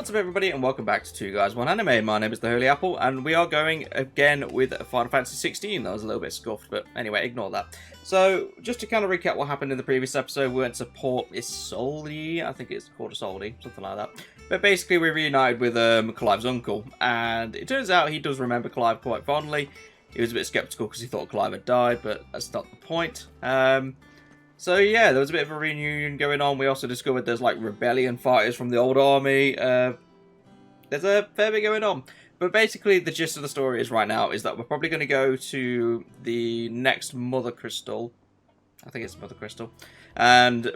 What's up everybody and welcome back to Two Guys One Anime. My name is the Holy Apple and we are going again with Final Fantasy XVI. That was a little bit scuffed, but anyway, ignore that. So, just to kind of recap what happened in the previous episode, we went to Port Isolde, I think it's called Isolde, something like that. But basically we reunited with Clive's uncle, and it turns out he does remember Clive quite fondly. He was a bit sceptical because he thought Clive had died, but that's not the point. So yeah, there was a bit of a reunion going on. We also discovered there's like rebellion fighters from the old army. There's a fair bit going on. But basically the gist of the story is right now is that we're probably going to go to the next Mother Crystal. I think it's Mother Crystal. And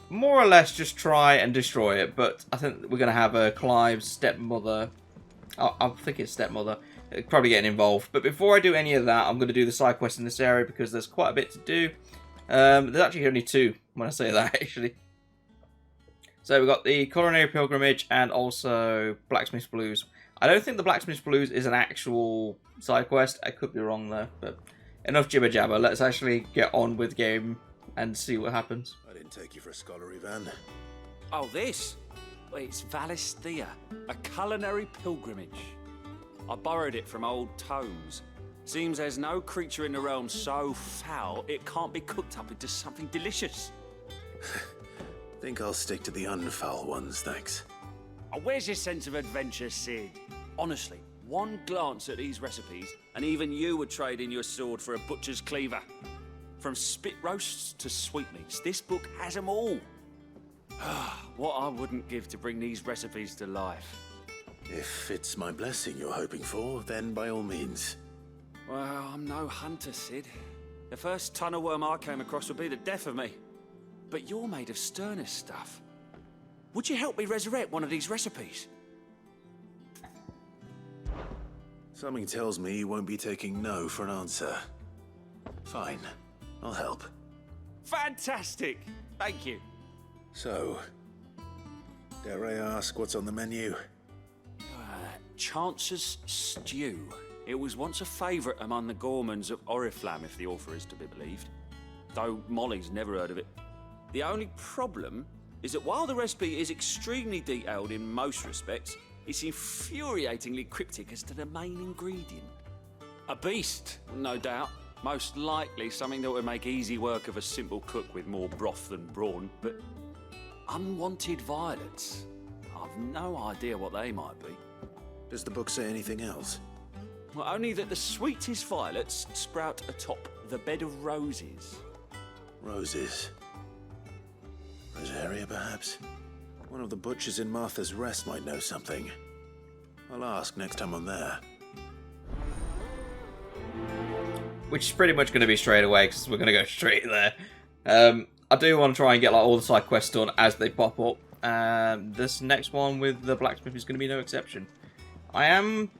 more or less just try and destroy it. But I think we're going to have Clive's stepmother. I think it's stepmother. Probably getting involved. But before I do any of that, I'm going to do the side quest in this area because there's quite a bit to do. There's actually only two when I say that, actually. So we've got the Culinary Pilgrimage and also Blacksmith's Blues. I don't think the Blacksmith's Blues is an actual side quest. I could be wrong there, but enough jibber jabber. Let's actually get on with the game and see what happens. I didn't take you for a scholarly van. Oh, this? Well, it's Valisthea, a culinary pilgrimage. I borrowed it from old tomes. Seems there's no creature in the realm so foul it can't be cooked up into something delicious. Think I'll stick to the unfoul ones, thanks. Oh, where's your sense of adventure, Sid? Honestly, one glance at these recipes, and even you would trade in your sword for a butcher's cleaver. From spit roasts to sweetmeats, this book has them all. What I wouldn't give to bring these recipes to life. If it's my blessing you're hoping for, then by all means. Well, I'm no hunter, Sid. The first tunnel worm I came across would be the death of me. But you're made of sterner stuff. Would you help me resurrect one of these recipes? Something tells me you won't be taking no for an answer. Fine, I'll help. Fantastic! Thank you. So, dare I ask what's on the menu? Chance's Stew. It was once a favourite among the gourmands of Oriflamme, if the author is to be believed. Though Molly's never heard of it. The only problem is that while the recipe is extremely detailed in most respects, it's infuriatingly cryptic as to the main ingredient. A beast, no doubt. Most likely something that would make easy work of a simple cook with more broth than brawn, but unwanted violets. I've no idea what they might be. Does the book say anything else? Well, only that the sweetest violets sprout atop the bed of roses. Roses. Rosaria, perhaps? One of the butchers in Martha's Rest might know something. I'll ask next time I'm there. Which is pretty much going to be straight away because we're going to go straight there. I do want to try and get like all the side quests done as they pop up. This next one with the blacksmith is going to be no exception. I am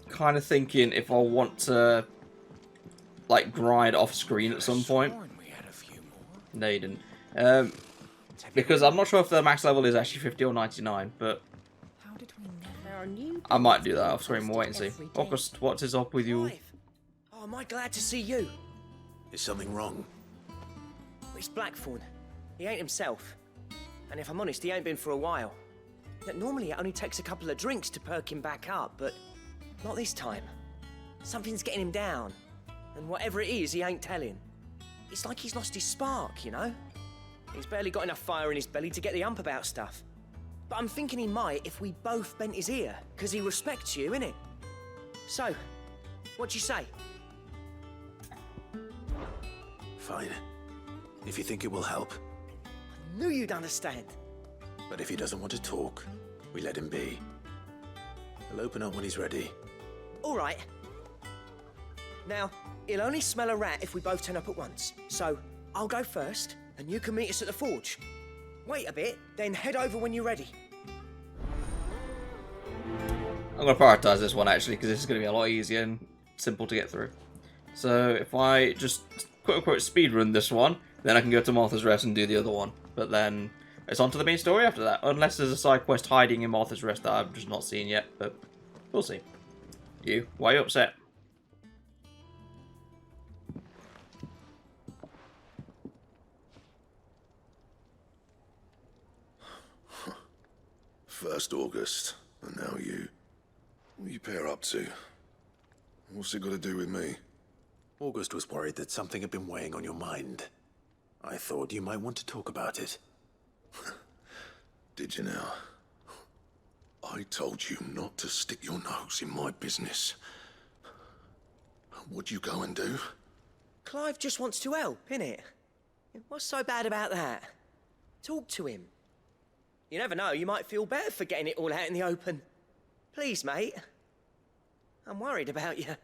kind of thinking if I want to like grind off screen at some point. No, you didn't. Because I'm not sure if the max level is actually 50 or 99, but I might do that off screen. We'll wait and see. August, what is up with you? Oh, am I glad to see you? Is something wrong? It's Blackthorne. He ain't himself. And if I'm honest, he ain't been for a while. Yet normally it only takes a couple of drinks to perk him back up, but not this time. Something's getting him down. And whatever it is, he ain't telling. It's like he's lost his spark, you know? He's barely got enough fire in his belly to get the ump about stuff. But I'm thinking he might if we both bent his ear, because he respects you, innit? So, what you say? Fine. If you think it will help. I knew you'd understand. But if he doesn't want to talk, we let him be. He'll open up when he's ready. All right. Now, he'll only smell a rat if we both turn up at once. So, I'll go first, and you can meet us at the forge. Wait a bit, then head over when you're ready. I'm going to prioritise this one actually because this is going to be a lot easier and simple to get through. So if I just quote-unquote speedrun this one, then I can go to Martha's Rest and do the other one. But then it's on to the main story after that. Unless there's a side quest hiding in Martha's Rest that I've just not seen yet, but we'll see. You, why are you upset? First First August, and now you. What are you pair up to? What's it got to do with me? August was worried that something had been weighing on your mind. I thought you might want to talk about it. Did you now? I told you not to stick your nose in my business. What'd you go and do? Clive just wants to help, innit? What's so bad about that? Talk to him. You never know, you might feel better for getting it all out in the open. Please, mate. I'm worried about you.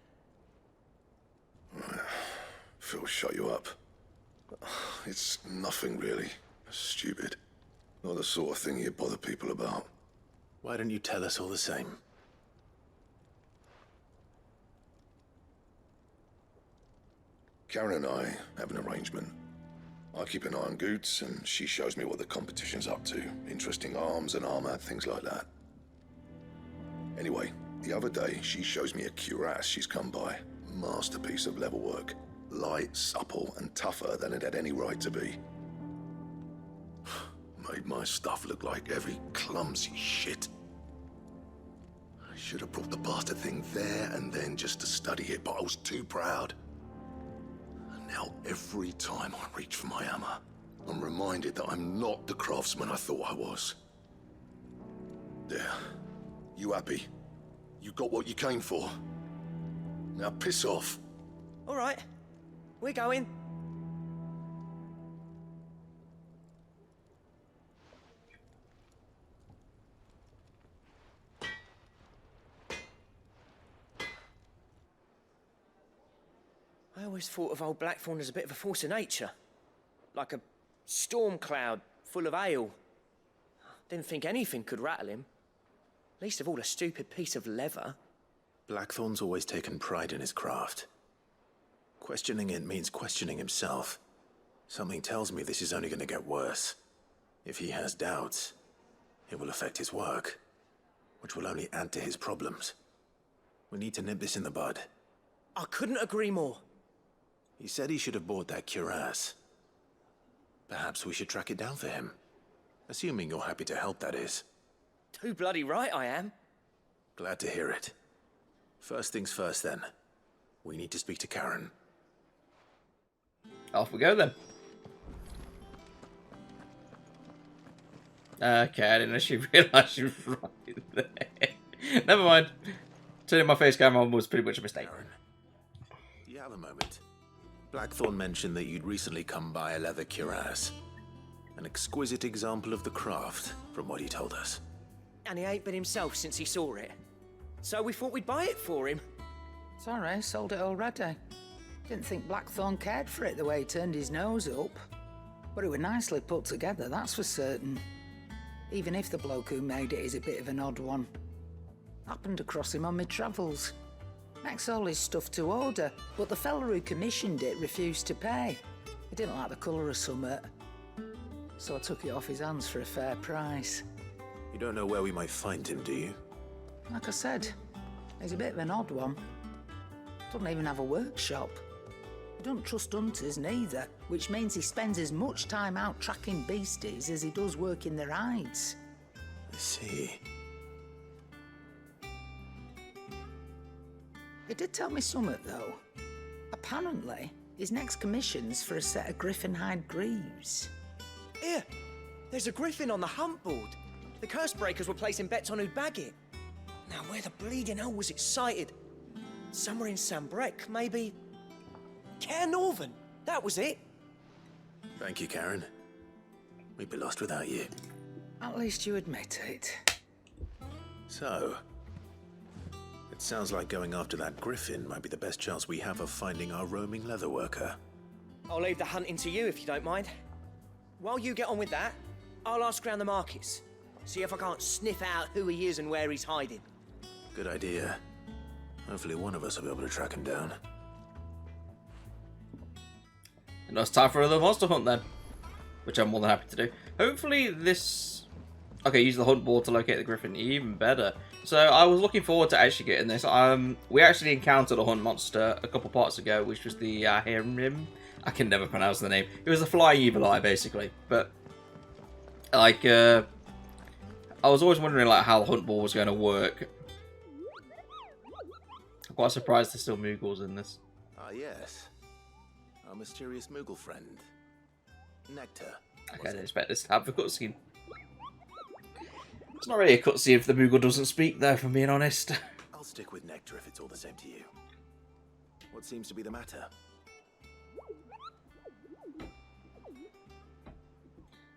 Phil, shut you up. It's nothing really. Stupid. Not the sort of thing you bother people about. Why don't you tell us all the same? Karen and I have an arrangement. I keep an eye on Goots, and she shows me what the competition's up to. Interesting arms and armor, things like that. Anyway, the other day, she shows me a cuirass she's come by. Masterpiece of level work. Light, supple, and tougher than it had any right to be. Made my stuff look like every clumsy shit. I should have brought the bastard thing there and then just to study it, but I was too proud. And now every time I reach for my hammer, I'm reminded that I'm not the craftsman I thought I was. There. You happy? You got what you came for? Now piss off. All right, we're going. I always thought of old Blackthorne as a bit of a force of nature. Like a storm cloud full of hail. Didn't think anything could rattle him. Least of all a stupid piece of leather. Blackthorne's always taken pride in his craft. Questioning it means questioning himself. Something tells me this is only going to get worse. If he has doubts, it will affect his work, which will only add to his problems. We need to nip this in the bud. I couldn't agree more. He said he should have bought that cuirass. Perhaps we should track it down for him. Assuming you're happy to help, that is. Too bloody right I am. Glad to hear it. First things first, then. We need to speak to Karen. Off we go, then. Okay, I didn't actually realise she was right there. Never mind. Turning my face camera on was pretty much a mistake. Karen, do you have a moment? Blackthorne mentioned that you'd recently come by a leather cuirass. An exquisite example of the craft, from what he told us. And he ain't been himself since he saw it. So we thought we'd buy it for him. Sorry, sold it already. Didn't think Blackthorne cared for it the way he turned his nose up. But it was nicely put together, that's for certain. Even if the bloke who made it is a bit of an odd one. Happened across him on my travels. Makes all his stuff to order, but the fella who commissioned it refused to pay. He didn't like the colour of summit. So I took it off his hands for a fair price. You don't know where we might find him, do you? Like I said, he's a bit of an odd one. Doesn't even have a workshop. He don't trust hunters neither, which means he spends as much time out tracking beasties as he does working their hides. I see. He did tell me something, though. Apparently, his next commission's for a set of Gryphon hide greaves. Here, there's a Gryphon on the hunt board. The curse breakers were placing bets on who'd bag it. Now, where the bleeding hell was it sighted? Somewhere in Sambrec, maybe? Care Northern, that was it. Thank you, Karen. We'd be lost without you. At least you admit it. So, it sounds like going after that Gryphon might be the best chance we have of finding our roaming leather worker. I'll leave the hunting to you if you don't mind. While you get on with that, I'll ask around the markets. See if I can't sniff out who he is and where he's hiding. Good idea. Hopefully one of us will be able to track him down. And it's time for another monster hunt then, which I'm more than happy to do. Hopefully this... Okay, use the hunt board to locate the Gryphon, even better. So I was looking forward to actually getting this. We actually encountered a hunt monster a couple parts ago, which was the Hirim. I can never pronounce the name. It was the flying evil eye, basically. But like, I was always wondering like how the hunt ball was going to work. I'm quite surprised there's still Moogles in this. Ah, yes. Our mysterious Moogle friend. Nectar. I didn't expect this to have a cutscene. It's not really a cutscene if the Moogle doesn't speak, though, if I'm being honest. I'll stick with Nectar if it's all the same to you. What seems to be the matter?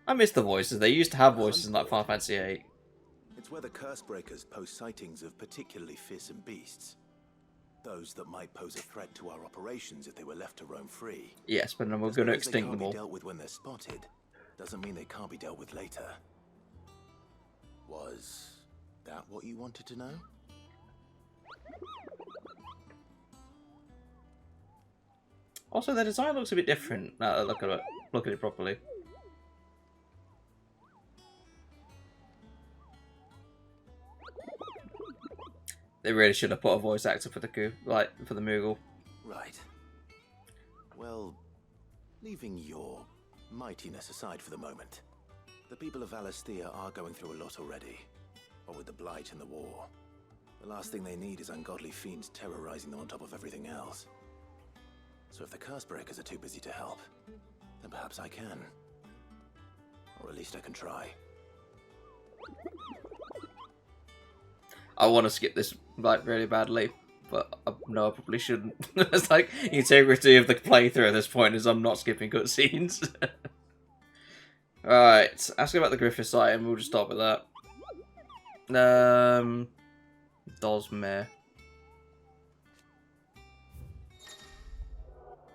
I miss the voices. They used to have voices in like Final Fantasy VIII. It's where the curse breakers post sightings of particularly fearsome beasts. Those that might pose a threat to our operations if they were left to roam free. Yes, but then we're going to extinct them They all. can't be dealt with when they're spotted. Doesn't mean they can't be dealt with later. Was that what you wanted to know? Also, their design looks a bit different. Now that I look at it properly. They really should have put a voice actor for the for the Moogle. Right. Well, leaving your mightiness aside for the moment, the people of Valisthea are going through a lot already. What with the Blight and the war. The last thing they need is ungodly fiends terrorizing them on top of everything else. So if the curse breakers are too busy to help, then perhaps I can. Or at least I can try. I want to skip this like really badly, but no, I probably shouldn't. It's like the integrity of the playthrough at this point is I'm not skipping cutscenes. Alright, ask about the Gryphon site and we'll just start with that. Dosmere.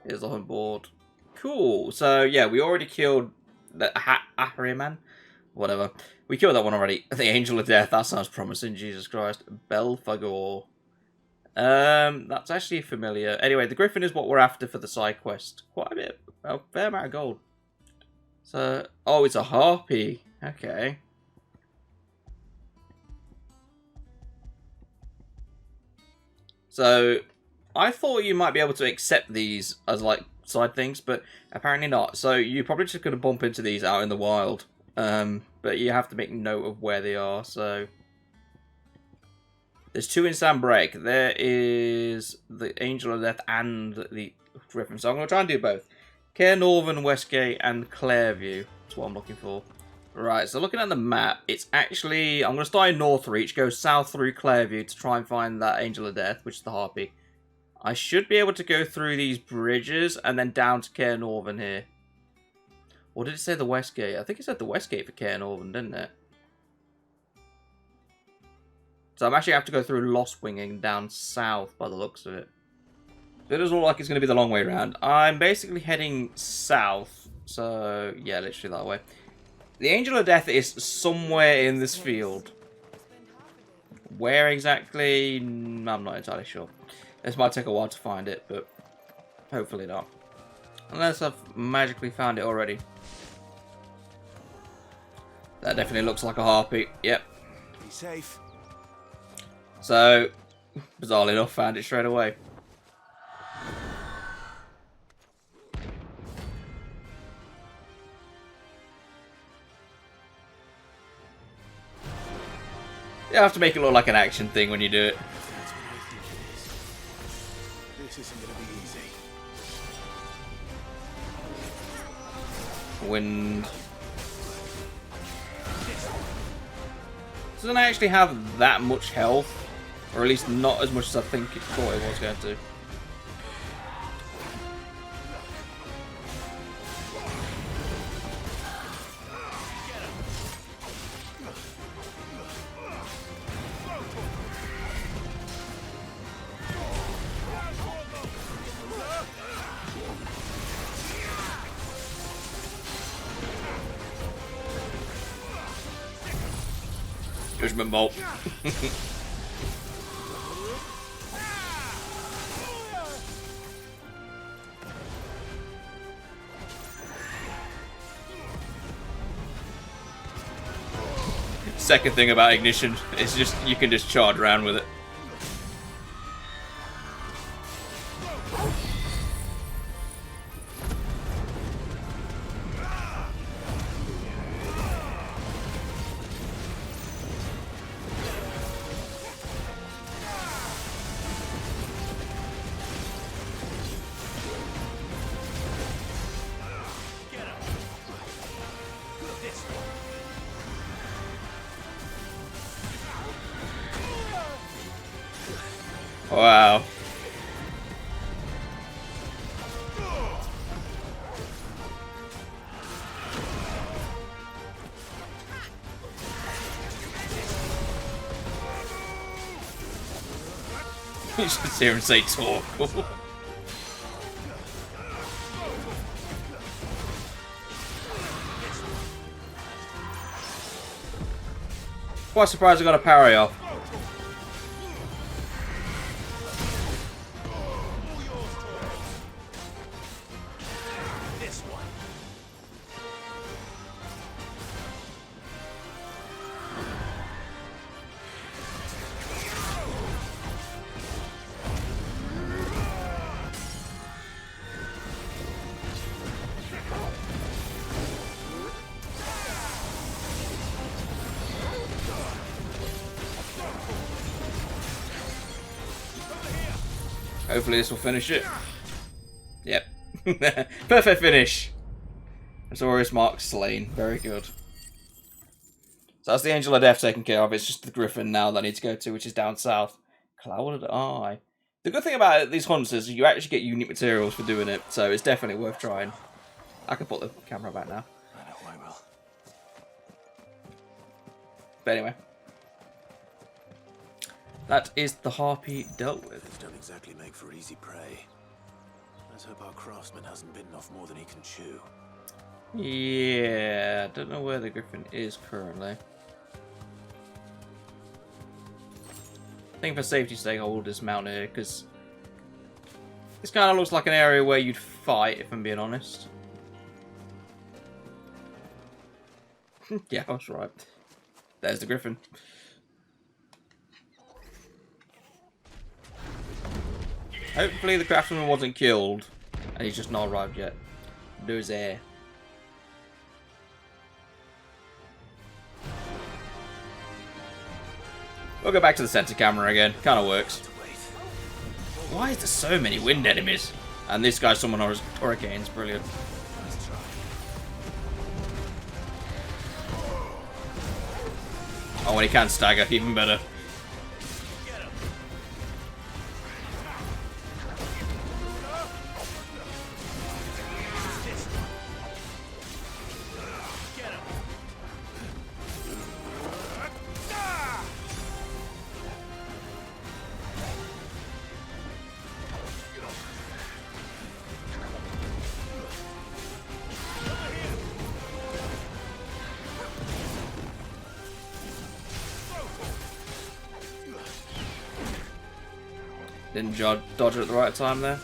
Here's the hunt board. Cool. So yeah, we already killed the Ahriman. Whatever. We killed that one already. The Angel of Death. That sounds promising. Jesus Christ. Belphegor. That's actually familiar. Anyway, the Gryphon is what we're after for the side quest. Quite a bit. A fair amount of gold. So, oh, it's a harpy. Okay. So, I thought you might be able to accept these as like side things, but apparently not. So, you're probably just going to bump into these out in the wild. But you have to make note of where they are, so... There's two in Sandbreak. There is the Angel of Death and the Gryphon. So I'm going to try and do both. Cair Northern, Westgate, and Clairview. That's what I'm looking for. Right, so looking at the map, it's actually... I'm going to start in Northreach, go south through Clairview to try and find that Angel of Death, which is the Harpy. I should be able to go through these bridges and then down to Cair Northern here. Or did it say the Westgate? I think it said the Westgate for Cair Northern, didn't it? So I'm actually have to go through Lost Winging down south by the looks of it. So it doesn't look like it's going to be the long way around. I'm basically heading south. So, yeah, literally that way. The Angel of Death is somewhere in this field. Where exactly? I'm not entirely sure. This might take a while to find it, but hopefully not. Unless I've magically found it already. That definitely looks like a harpy. Yep. Be safe. So, bizarrely enough, found it straight away. You have to make it look like an action thing when you do it. That's what I think it is. This isn't going to be easy. Wind. Doesn't actually have that much health. Or at least not as much as I think it thought it was going to. Judgment Bolt. Second thing about Ignition is just you can just charge around with it. Wow. You should hear him say talk. Quite surprised I got a parry off. Hopefully this will finish it. Yep. Perfect finish. Azorius Mark slain. Very good. So that's the Angel of Death taken care of. It's just the Gryphon now that I need to go to, which is down south. Clouded Eye. The good thing about these hunts is you actually get unique materials for doing it, so it's definitely worth trying. I can put the camera back now. I know I will. But anyway. That is the harpy dealt with. These don't exactly make for easy prey. Let's hope our craftsman hasn't bitten off more than he can chew. Yeah, I don't know where the Gryphon is currently. I think for safety's sake I will dismount here, because this kind of looks like an area where you'd fight, if I'm being honest. Yeah, I was right. There's the Gryphon. Hopefully the craftsman wasn't killed, and he's just not arrived yet. There's air. We'll go back to the center camera again. Kind of works. Why is there so many wind enemies? And this guy's someone on hurricanes. Brilliant. Oh, when he can stagger, even better. Didn't dodge it at the right time there.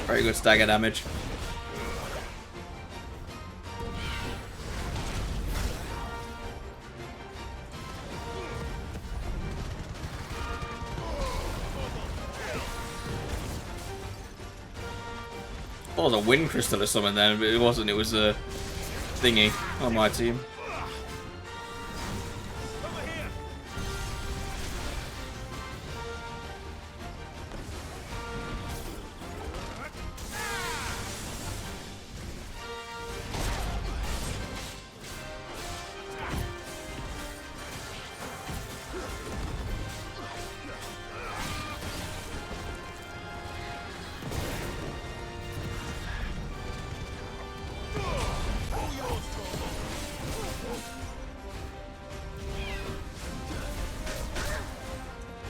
Very good stagger damage. I thought it was a wind crystal or something then, but it wasn't. It was a thingy on my team.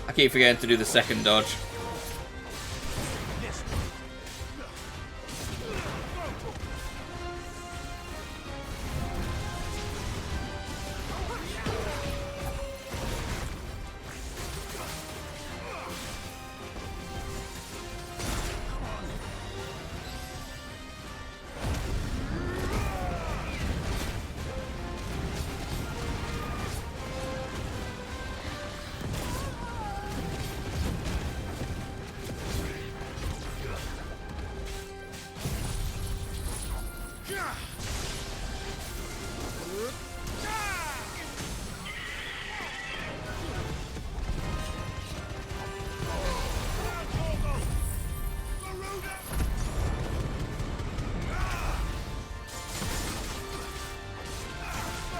I keep forgetting to do the second dodge.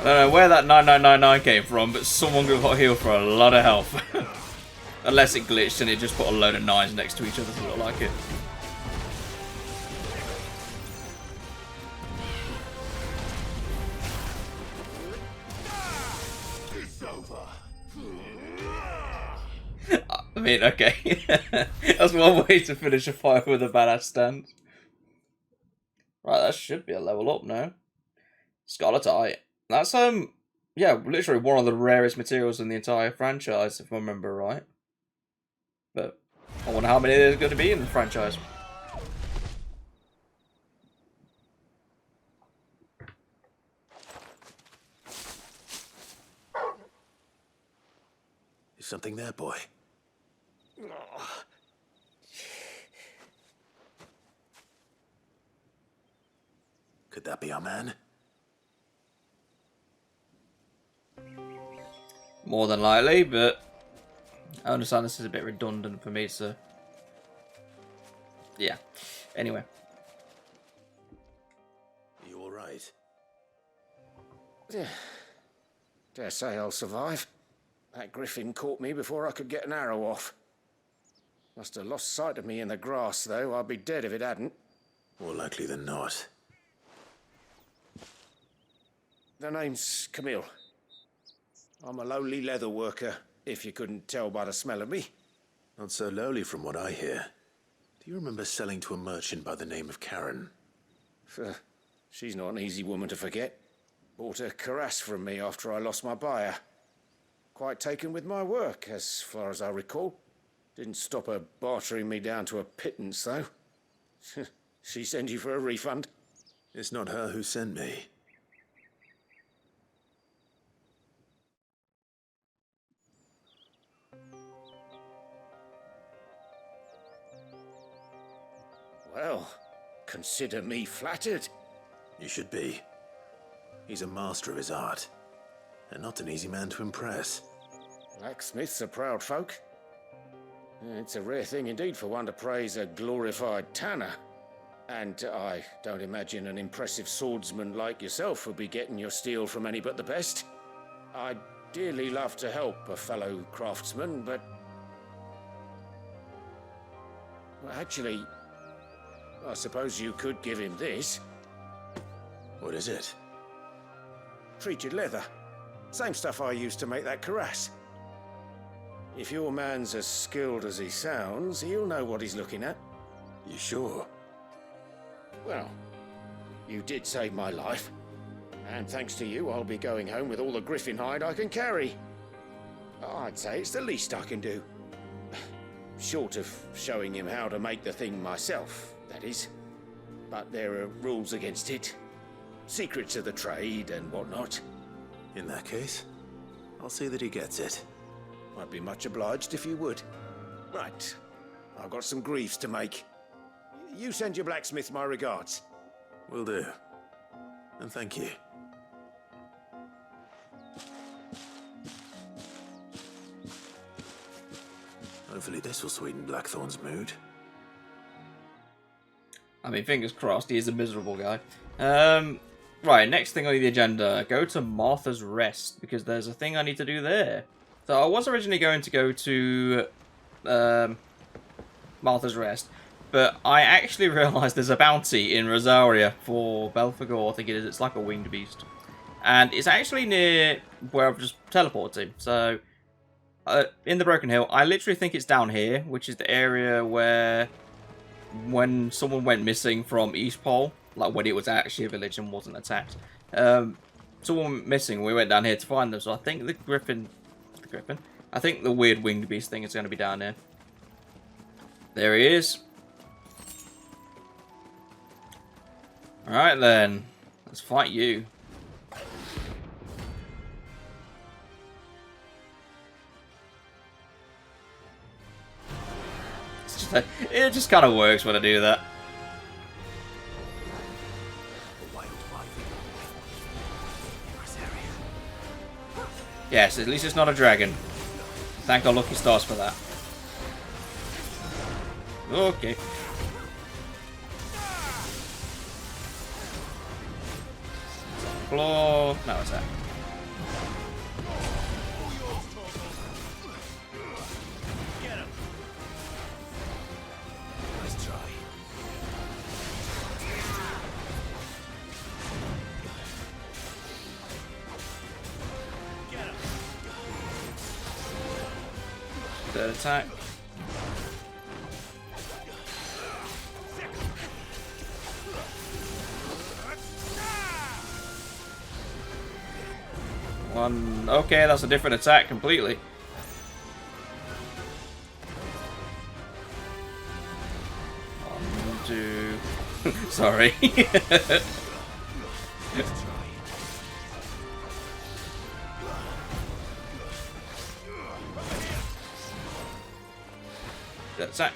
I don't know where that 9999 came from, but someone got healed for a lot of health. Unless it glitched and it just put a load of 9s next to each other to look like it. I mean, okay. That's one way to finish a fight with a badass stand. Right, that should be a level up now. Scarletite. That's, yeah, literally one of the rarest materials in the entire franchise, if I remember right. But I wonder how many there's going to be in the franchise. Is something there, boy? Could that be our man? More than likely, but I understand this is a bit redundant for me, so yeah. Anyway. You alright? Yeah. Dare say I'll survive. That Gryphon caught me before I could get an arrow off. Must have lost sight of me in the grass, though. I'd be dead if it hadn't. More likely than not. The name's Camille. I'm a lowly leather worker, if you couldn't tell by the smell of me. Not so lowly from what I hear. Do you remember selling to a merchant by the name of Karen? She's not an easy woman to forget. Bought a cuirass from me after I lost my buyer. Quite taken with my work, as far as I recall. Didn't stop her bartering me down to a pittance, though. She send you for a refund? It's not her who sent me. Well, consider me flattered. You should be. He's a master of his art, and not an easy man to impress. Blacksmiths are proud folk. It's a rare thing indeed for one to praise a glorified tanner. And I don't imagine an impressive swordsman like yourself would be getting your steel from any but the best. I'd dearly love to help a fellow craftsman, but... well, actually, I suppose you could give him this. What is it? Treated leather. Same stuff I used to make that cuirass. If your man's as skilled as he sounds, he'll know what he's looking at. You sure? Well, you did save my life. And thanks to you, I'll be going home with all the Gryphon hide I can carry. I'd say it's the least I can do. Short of showing him how to make the thing myself, that is. But there are rules against it. Secrets of the trade and whatnot. In that case, I'll see that he gets it. I'd be much obliged if you would. Right. I've got some greaves to make. You send your blacksmith my regards. Will do. And thank you. Hopefully this will sweeten Blackthorne's mood. I mean, fingers crossed, he is a miserable guy. Right, next thing on the agenda, go to Martha's Rest, because there's a thing I need to do there. So I was originally going to go to Martha's Rest, but I actually realised there's a bounty in Rosaria for Belphegor, I think it is. It's like a winged beast. And it's actually near where I've just teleported to. So, in the Broken Hill, I literally think it's down here, which is the area where when someone went missing from East Pole, like when it was actually a village and wasn't attacked, someone went missing, we went down here to find them. So I think the Gryphon, I think the weird winged beast thing is going to be down here. There he is. Alright then, let's fight you. It just kind of works when I do that. Yes, at least it's not a dragon. Thank our lucky stars for that. Okay. Claw. No, it's that. Third attack. One. Okay, that's a different attack completely. One, two. Sorry. Attack.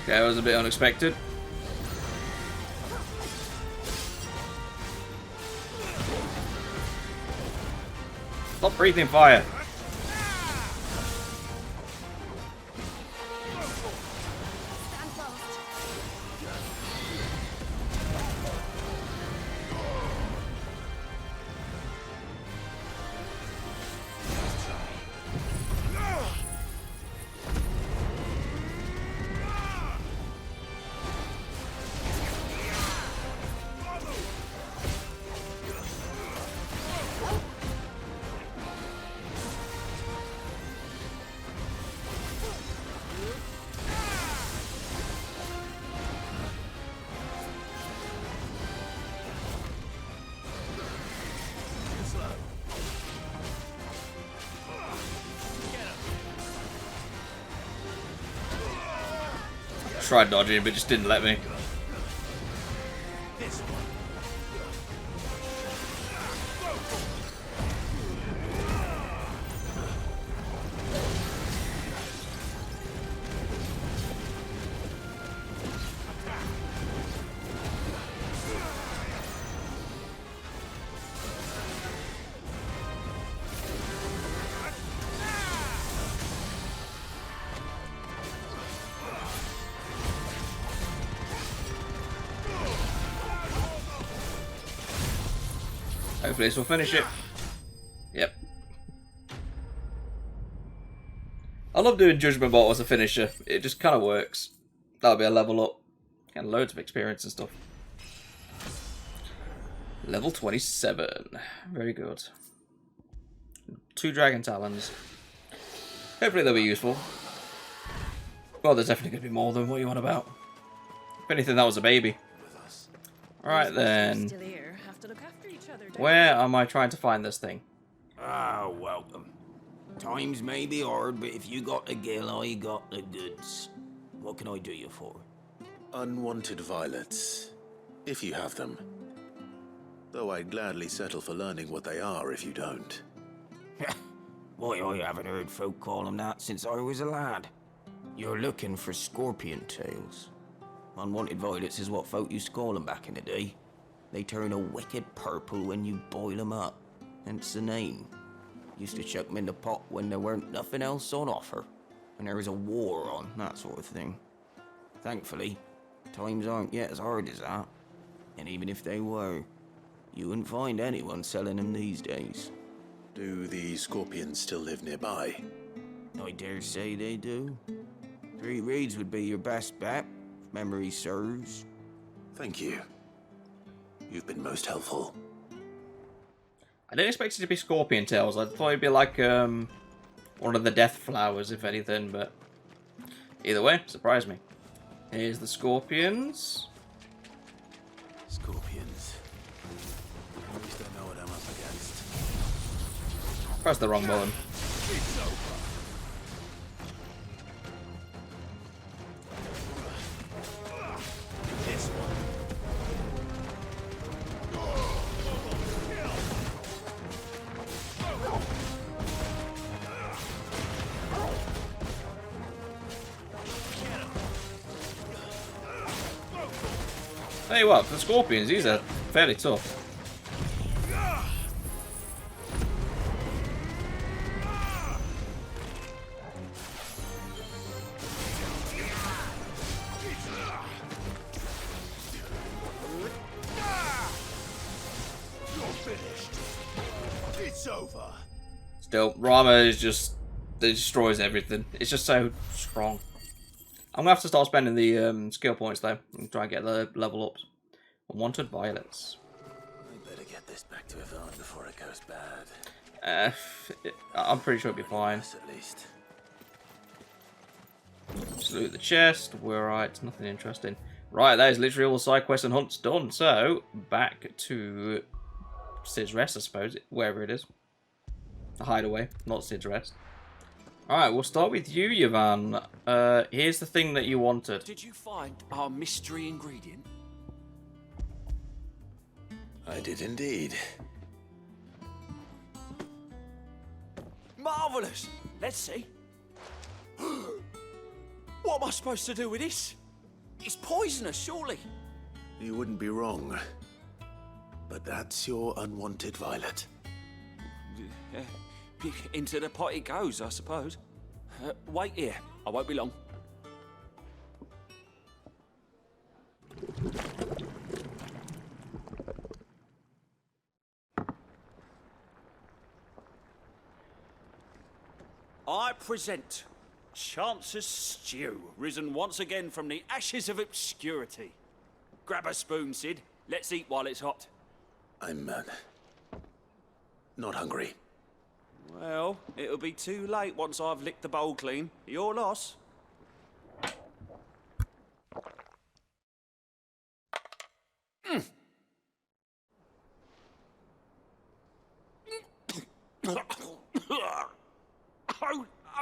Okay, that was a bit unexpected. Stop breathing fire. Tried dodging, but just didn't let me. Hopefully this will finish it. Yep. I love doing Judgment Bolt as a finisher. It just kind of works. That'll be a level up. And loads of experience and stuff. Level 27. Very good. 2 Dragon Talons. Hopefully they'll be useful. Well, there's definitely going to be more than what you want about. If anything, that was a baby. Alright then. Where am I trying to find this thing? Ah, welcome. Times may be hard, but if you got the gill, I got the goods. What can I do you for? Unwanted violets, if you have them. Though I'd gladly settle for learning what they are if you don't. Why, I haven't heard folk call them that since I was a lad. You're looking for scorpion tails. Unwanted violets is what folk used to call them back in the day. They turn a wicked purple when you boil them up, hence the name. Used to chuck them in the pot when there weren't nothing else on offer, and there was a war on, that sort of thing. Thankfully, times aren't yet as hard as that, and even if they were, you wouldn't find anyone selling them these days. Do the scorpions still live nearby? I dare say they do. 3 Reeds would be your best bet, if memory serves. Thank you. You've been most helpful. I didn't expect it to be scorpion tails. I thought it'd be like one of the death flowers, if anything, but either way, surprised me. Here's the scorpions. Scorpions. At least I know what I'm up against. Press the wrong button. Tell you what, the scorpions, these are fairly tough. It's over. Still, Rama is just... it destroys everything. It's just so strong. I'm going to have to start spending the skill points, though, and try and get the level ups. Unwanted violets. I better get this back to Yvonne before it goes bad. I'm pretty sure it'll be fine. Yes, at least. Just loot the chest. We're right. Nothing interesting. Right, that is literally all the side quests and hunts done. So, back to Sid's Rest, I suppose, wherever it is. The hideaway, not Sid's Rest. Alright, we'll start with you, Yvan. Here's the thing that you wanted. Did you find our mystery ingredient? I did indeed. Marvellous! Let's see. What am I supposed to do with this? It's poisonous, surely. You wouldn't be wrong. But that's your unwanted violet. Into the pot it goes, I suppose. Wait here. I won't be long. I present Chance's Stew, risen once again from the ashes of obscurity. Grab a spoon, Sid. Let's eat while it's hot. I'm, not hungry. Well, it'll be too late once I've licked the bowl clean. Your loss.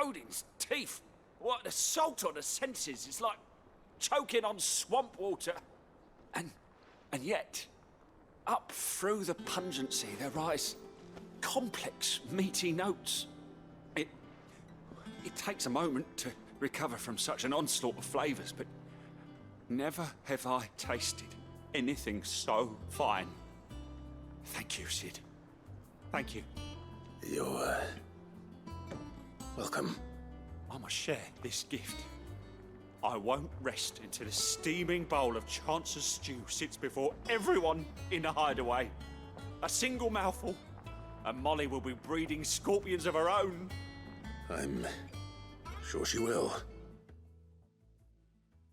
Odin's teeth. What an assault on the senses. It's like choking on swamp water. And yet, up through the pungency there rise complex, meaty notes. It takes a moment to recover from such an onslaught of flavours, but never have I tasted anything so fine. Thank you, Sid. Thank you. You're, welcome. I must share this gift. I won't rest until a steaming bowl of Chance's Stew sits before everyone in the hideaway. A single mouthful, and Molly will be breeding scorpions of her own. I'm sure she will.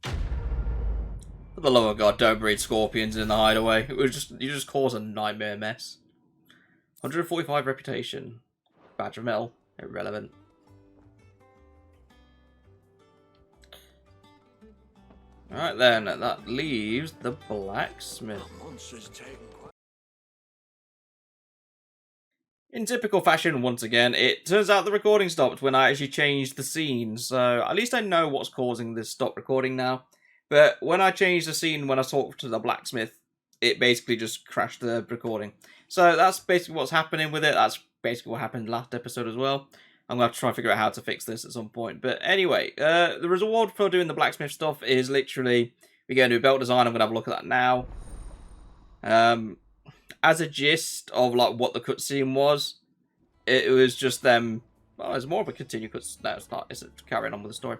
For the love of God, don't breed scorpions in the hideaway. You just cause a nightmare mess. 145 reputation. Badge of metal. Irrelevant. Alright then, that leaves the blacksmith. In typical fashion, once again, it turns out the recording stopped when I actually changed the scene, so at least I know what's causing this stop recording now. But when I changed the scene when I talked to the blacksmith, it basically just crashed the recording. So that's basically what's happening with it. That's basically what happened last episode as well. I'm going to have to try and figure out how to fix this at some point. But anyway, the reward for doing the blacksmith stuff is literally, we get a new belt design. I'm going to have a look at that now. As a gist of like what the cutscene was, it was just them. Well, it's more of a continued cutscene. No, it's not. It's carrying on with the story.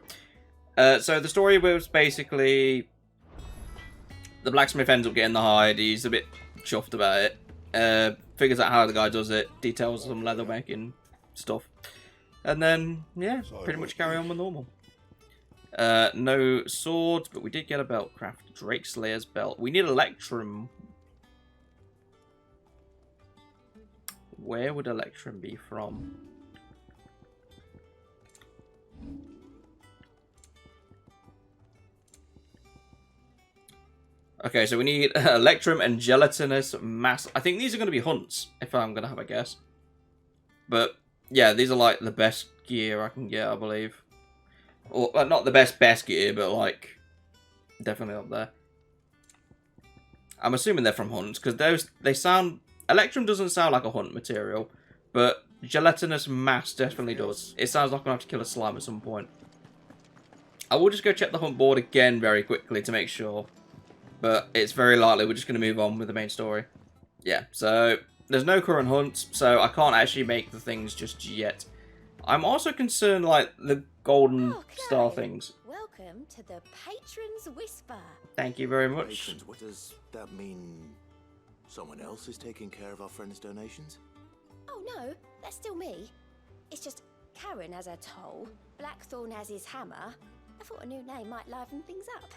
So the story was basically the blacksmith ends up getting the hide. He's a bit chuffed about it. Figures out how the guy does it. Details some leather making stuff. And then, yeah, pretty much carry on with normal. No swords, but we did get a belt craft. Drake Slayer's belt. We need Electrum. Where would Electrum be from? Okay, so we need Electrum and Gelatinous Mass. I think these are going to be hunts, if I'm going to have a guess. But yeah, these are like the best gear I can get, I believe. Or not the best gear, but like definitely up there. I'm assuming they're from hunts because they sound. Electrum doesn't sound like a hunt material, but Gelatinous Mass definitely does. It sounds like I'm gonna have to kill a slime at some point. I will just go check the hunt board again very quickly to make sure. but it's very likely we're just going to move on with the main story. Yeah, so there's no current hunt, so I can't actually make the things just yet. I'm also concerned, like, the golden star things. Welcome to the Patron's Whisper. Thank you very much. Patrons, what does that mean? Someone else is taking care of our friends' donations? Oh no, that's still me. It's just Karen has her toll, Blackthorne has his hammer. I thought a new name might liven things up.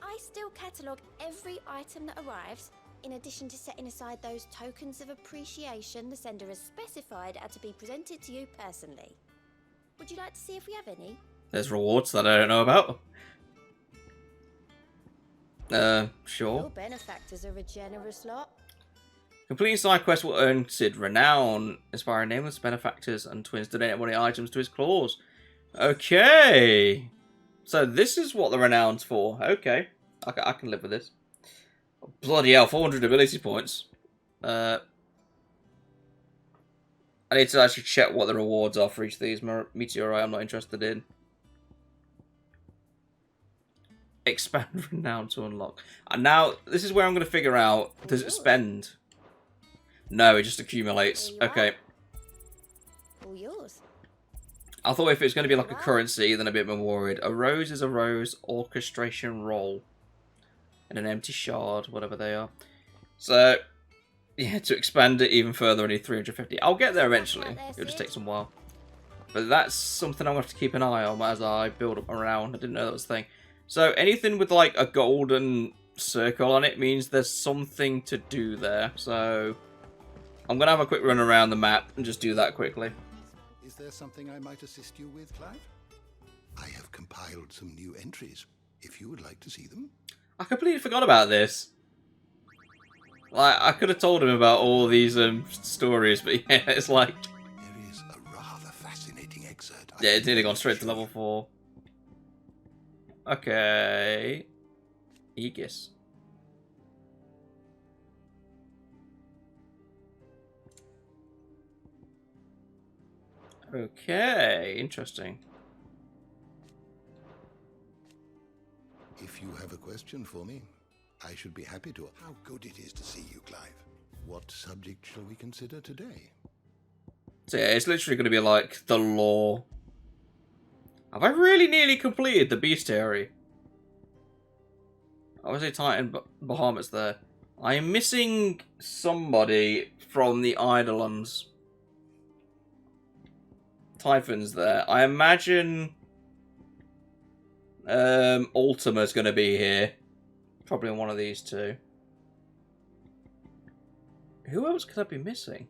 I still catalogue every item that arrives, in addition to setting aside those tokens of appreciation the sender has specified are to be presented to you personally. Would you like to see if we have any? There's rewards that I don't know about. Sure. Your benefactors are a generous lot. Completing side quests will earn Sid renown, inspiring nameless benefactors and twins to donate money items to his claws. Okay. So this is what the renown's for. Okay. I can live with this. Bloody hell, 400 ability points. I need to actually check what the rewards are for each of these meteorite I'm not interested in. Expand renown to unlock. And now, this is where I'm going to figure out, does it spend? No, it just accumulates. Okay. All yours. I thought if it was going to be like a currency, then a bit more worried. A rose is a rose, orchestration roll. And an empty shard, whatever they are. So, yeah, to expand it even further, I need 350. I'll get there eventually. It'll just take some while. But that's something I'm going to have to keep an eye on as I build up around. I didn't know that was a thing. So, anything with like a golden circle on it means there's something to do there. So, I'm going to have a quick run around the map and just do that quickly. Is there something I might assist you with, Clive? I have compiled some new entries, if you would like to see them. I completely forgot about this. Like, I could have told him about all these stories, but yeah, it's like... There is a rather fascinating excerpt. Yeah, it's nearly gone straight to level 4. Okay. Aegis. Okay, interesting. If you have a question for me, I should be happy to. How good it is to see you, Clive. What subject shall we consider today? So yeah, it's literally going to be like the lore. Have I really nearly completed the bestiary? I was a Titan Bahamut's there. I am missing somebody from the Eidolons. Typhon's there. I imagine Ultima's going to be here. Probably one of these two. Who else could I be missing?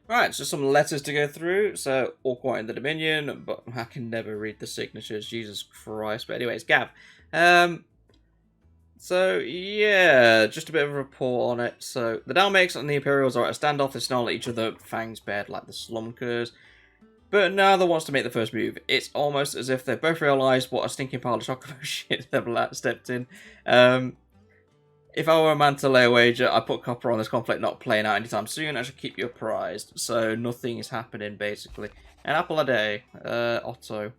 Right, so some letters to go through. So, all quiet in the Dominion, but I can never read the signatures. Jesus Christ. But anyways, Gav. So, yeah, just a bit of a report on it. So, the Dalmatics and the Imperials are at a standoff. They snarl at each other, fangs bared like the Slumkers. But neither wants to make the first move. It's almost as if they both realised what a stinking pile of Chocobo shit they've stepped in. If I were a man to lay a wager, I'd put copper on this conflict not playing out anytime soon. I should keep you apprised. So nothing is happening, basically. An apple a day. Otto.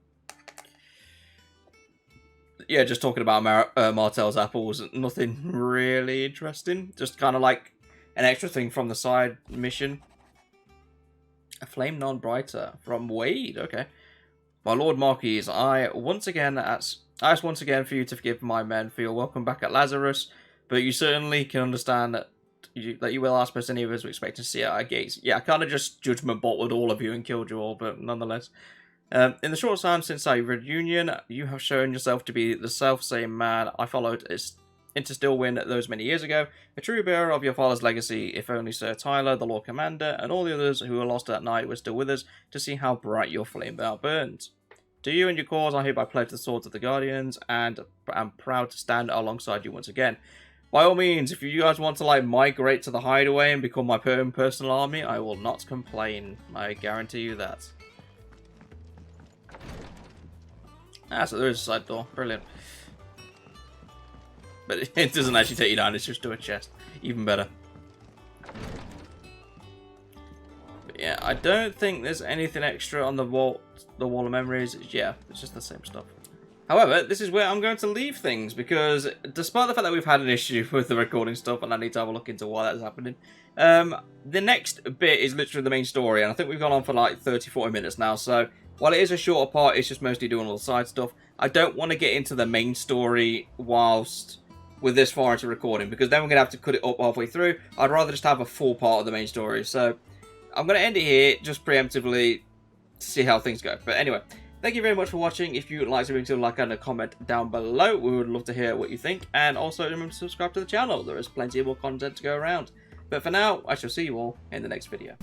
Yeah, just talking about Martell's apples. Nothing really interesting. Just kind of like an extra thing from the side mission. A flame none brighter from Wade. Okay. My Lord Marquis, I ask once again for you to forgive my men for your welcome back at Lazarus, but you certainly can understand that you will ask us any of us we expect to see at our gates. Yeah, I kind of just judgment bottled all of you and killed you all, but nonetheless. In the short time since our reunion, you have shown yourself to be the self-same man I followed into Stillwind those many years ago, a true bearer of your father's legacy. If only Sir Tyler, the Lord Commander, and all the others who were lost that night were still with us to see how bright your flame burns. To you and your cause, I hereby pledge the swords of the Guardians, and am proud to stand alongside you once again. By all means, if you guys want to like migrate to the hideaway and become my own personal army, I will not complain. I guarantee you that. Ah, so there is a side door. Brilliant. But it doesn't actually take you down, it's just to a chest. Even better. But yeah, I don't think there's anything extra on the wall of memories. Yeah, it's just the same stuff. However, this is where I'm going to leave things, because despite the fact that we've had an issue with the recording stuff, and I need to have a look into why that's happening, the next bit is literally the main story, and I think we've gone on for like 30-40 minutes now, so while it is a shorter part, it's just mostly doing all the side stuff. I don't want to get into the main story whilst with this far into recording, because then we're going to have to cut it up halfway through. I'd rather just have a full part of the main story, so I'm going to end it here, just preemptively, to see how things go. But anyway, thank you very much for watching. If you would like to leave a like and a comment down below, we would love to hear what you think. And also remember to subscribe to the channel. There is plenty more content to go around. But for now, I shall see you all in the next video.